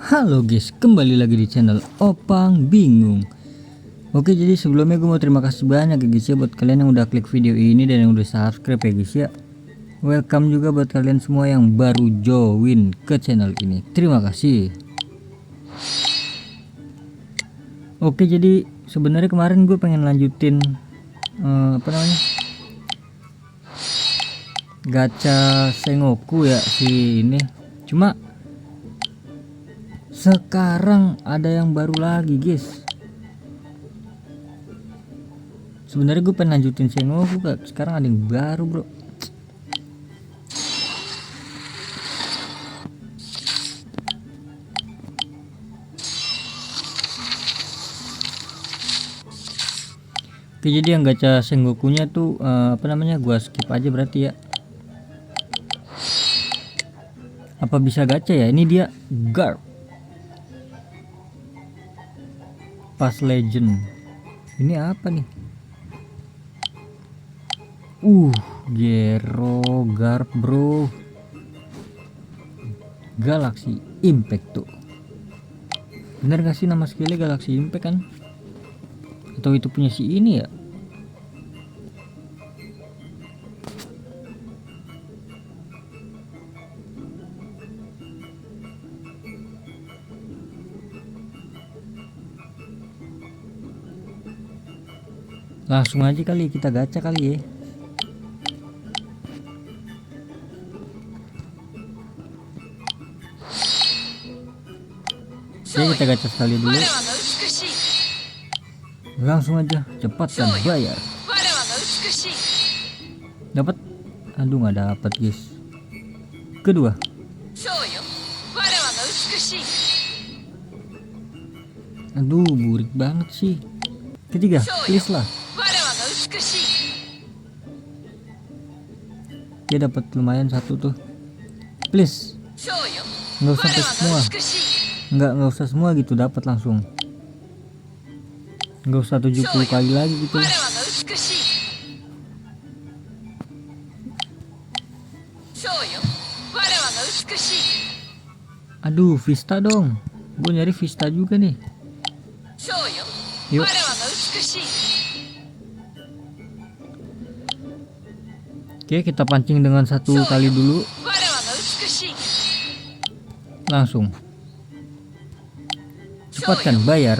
Halo guys, kembali lagi di channel Opang Bingung. Oke, jadi sebelumnya gue mau terima kasih banyak ya guys ya buat kalian yang udah klik video ini dan yang udah subscribe ya guys ya. Welcome juga buat kalian semua yang baru join ke channel ini. Terima kasih. Oke, jadi sebenarnya kemarin gue pengen lanjutin gacha Sengoku ya si ini. Cuma sekarang ada yang baru lagi guys. Sebenarnya gue pengen lanjutin Sengoku, sekarang ada yang baru bro. Oke, jadi yang gacha Sengokunya tuh gua skip aja berarti ya. Apa bisa gacha ya? Ini dia Garp pas legend. Ini apa nih? Gero Garp bro. Galaxy Impact tuh. Bener gak sih nama skillnya Galaxy Impact kan? Atau itu punya si ini ya? Langsung aja kali kita gacha kali ya. Oke, kita gacha sekali dulu. Langsung aja, cepat dan bayar. Dapat? Aduh, nggak dapat guys. Kedua. Aduh, burik banget sih. Ketiga, please lah. Dia dapat lumayan satu tuh. Please. Nggak usah semua. Nggak usah semua gitu, dapat langsung. Nggak usah 70 kali lagi gitu. Aduh, Vista dong. Gue nyari Vista juga nih. Yuk. Oke, kita pancing dengan satu kali dulu. Langsung. Cepatkan bayar.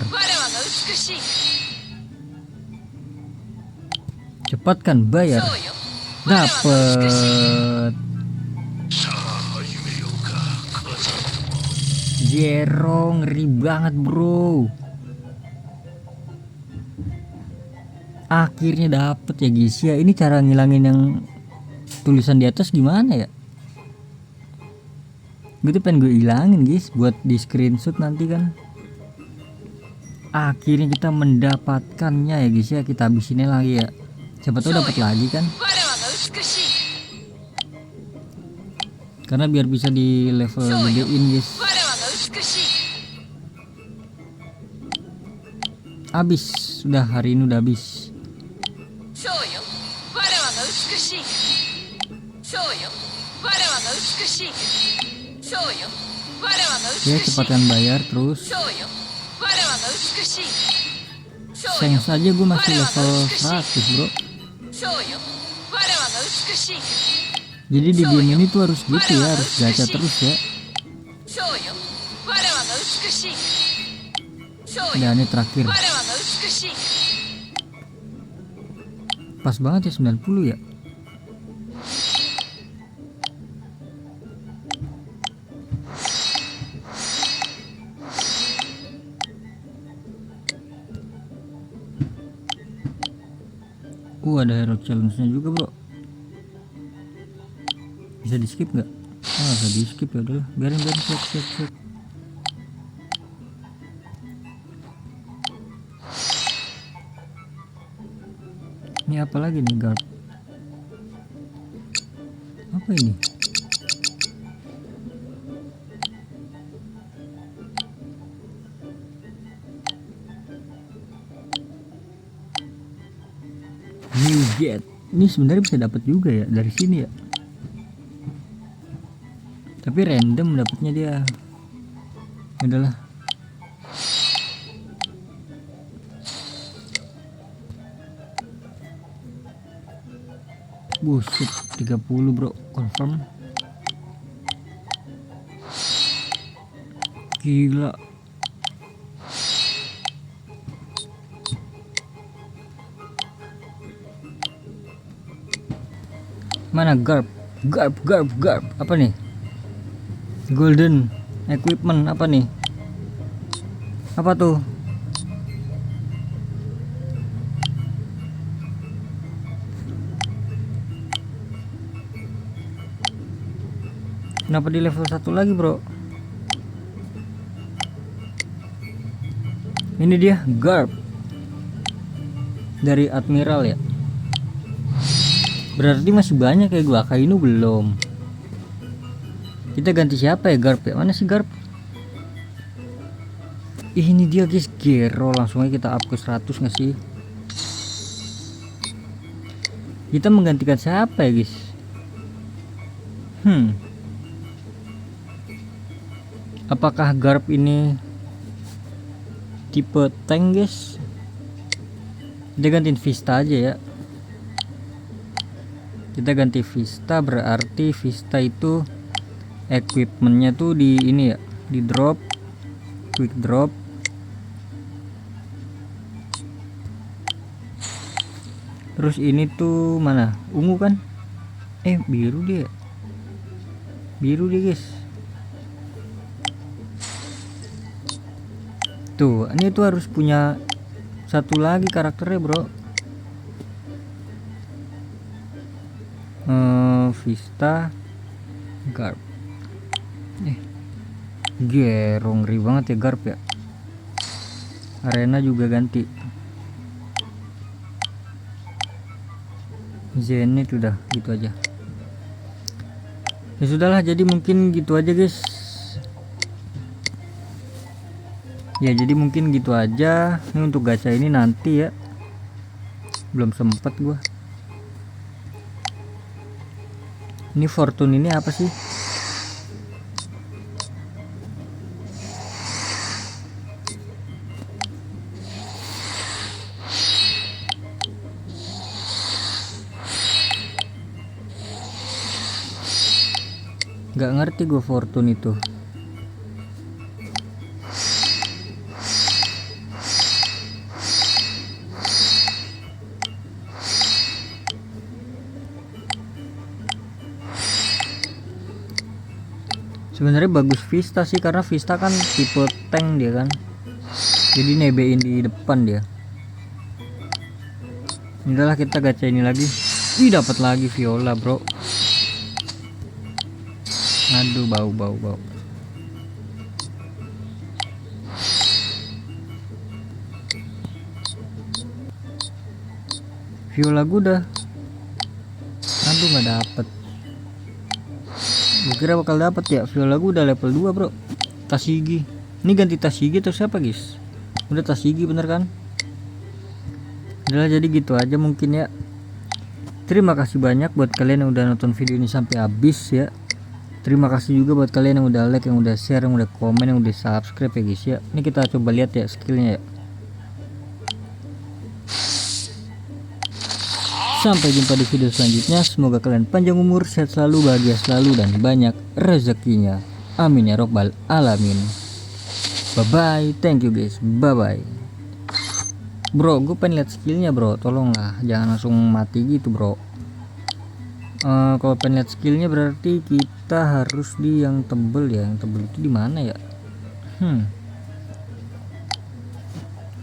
Cepatkan bayar. Dapet. Gero, ngeri banget bro. Akhirnya dapet ya guys ya. Ini cara ngilangin yang tulisan di atas gimana ya? Gue tuh pengen gue hilangin guys buat di screenshot nanti kan. Akhirnya kita mendapatkannya ya guys ya. Kita habisinnya lagi ya. Siapa tahu dapat lagi kan? Karena biar bisa di level gedein guys. Habis, sudah hari ini udah habis. Ya, cepatkan bayar terus. Sayang saja gue masih level 100 bro. Jadi di game ini tuh harus gitu ya, harus gacha terus ya. Dan ini terakhir. Pas banget ya 90 ya. Ada hero challenge-nya juga bro. Bisa di skip nggak? Bisa di skip ya, udah biarin set. Ini apa lagi nih guard? Apa ini? New Jet. Ini sebenarnya bisa dapat juga ya dari sini ya. Tapi random dapatnya dia. Udahlah. Buset, 30 bro, confirm. Gila. Mana garp? Garp. Apa nih? Golden equipment apa nih? Apa tuh? Kenapa di level 1 lagi bro? Ini dia garp dari Admiral ya. Berarti masih banyak ya gua. Kainu belum. Kita ganti siapa ya garp ya? Mana sih garp? Ini dia guys, Gero. Langsung aja kita up ke 100 nggak sih? Kita menggantikan siapa ya guys? Apakah garp ini tipe tank guys? Kita gantiin Vista aja ya. Kita ganti Vista, berarti Vista itu equipmentnya tuh di ini ya, di drop, quick drop. Terus ini tuh mana? Ungu kan? Biru dia. Biru dia guys. Tuh, ini tuh harus punya satu lagi karakternya bro. Vista, garp. Gero, ngeri banget ya garp ya. Arena juga ganti. Zenith udah gitu aja. Ya sudahlah, jadi mungkin gitu aja guys. Ya jadi mungkin gitu aja. Ini untuk gacha ini nanti ya. Belum sempet gua. Ini fortune ini apa sih? Gak ngerti gue fortune itu. Sebenarnya bagus Vista sih, karena Vista kan tipe tank dia kan. Jadi nebein di depan dia. Udahlah, kita gacha ini lagi. Ih, dapat lagi Viola, bro. Aduh, bau. Viola gue udah. Aduh, nggak dapet. Gue kira bakal dapet ya. Viola gue udah level 2 bro. Tashigi. Ini ganti Tashigi atau siapa guys? Udah Tashigi bener kan? Udah, jadi gitu aja mungkin ya. Terima kasih banyak buat kalian yang udah nonton video ini sampai habis ya. Terima kasih juga buat kalian yang udah like, yang udah share, yang udah komen, yang udah subscribe ya guys ya. Ini kita coba lihat ya skillnya ya. Sampai jumpa di video selanjutnya. Semoga kalian panjang umur, sehat selalu, bahagia selalu, dan banyak rezekinya. Amin ya robbal alamin. Bye bye, thank you guys, bye bye. Bro, gue pengen lihat skillnya bro, tolonglah jangan langsung mati gitu bro. Kalau pengen lihat skillnya berarti kita harus di yang tebel ya. Yang tebel itu di mana ya?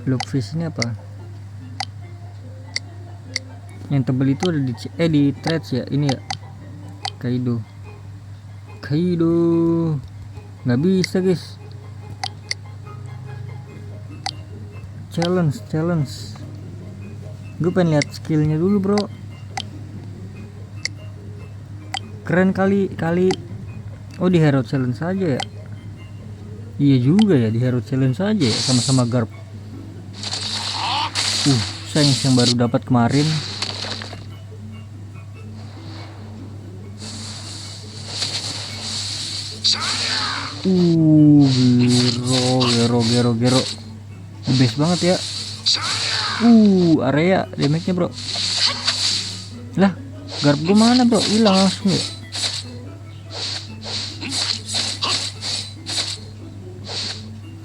Lockfish ini apa? Yang tebel itu ada di trades ya. Ini ya Kaido nggak bisa guys. Challenge. Gue pengen lihat skillnya dulu bro. Keren kali. Oh, di hero challenge saja ya. Iya juga ya, di hero challenge saja ya, sama-sama garp. Sayang yang baru dapat kemarin. Giro. Gero the best banget ya. Area damage-nya bro. Lah garp gue mana bro, hilang langsung ya.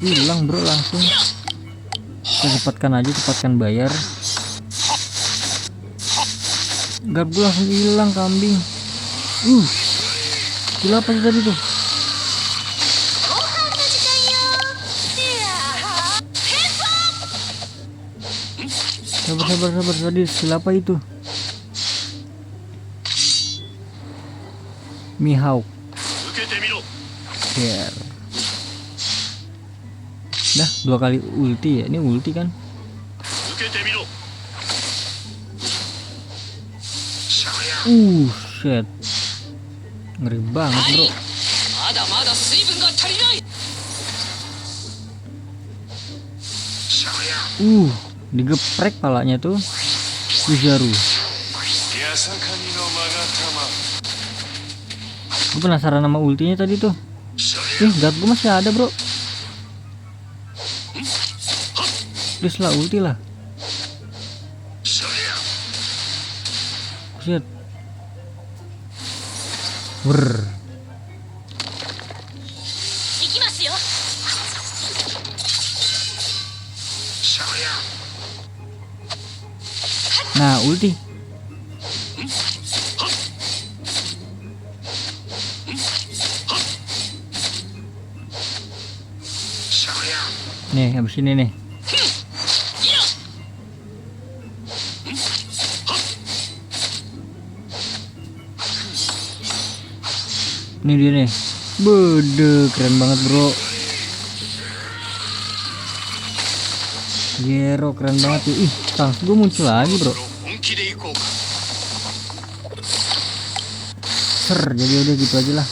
Hilang bro langsung. Kita cepatkan bayar. Garp gue langsung hilang kambing. Gila apa sih tadi tuh? Sabar tadi skill apa itu? Mihawk. Share. Dah 2 kali ulti ya. Ini ulti kan? Shit. Ngeri banget bro. Digeprek palanya tuh Kizaru. Gue penasaran sama ultinya tadi tuh. Guard gue masih ada bro. Please lah ulti lah. Shit. Nah ulti. Nih habis ini nih. Ini dia nih. Bede keren banget bro. Gero keren banget tuh. Tang gue muncul lagi bro. Jadi udah gitu aja lah.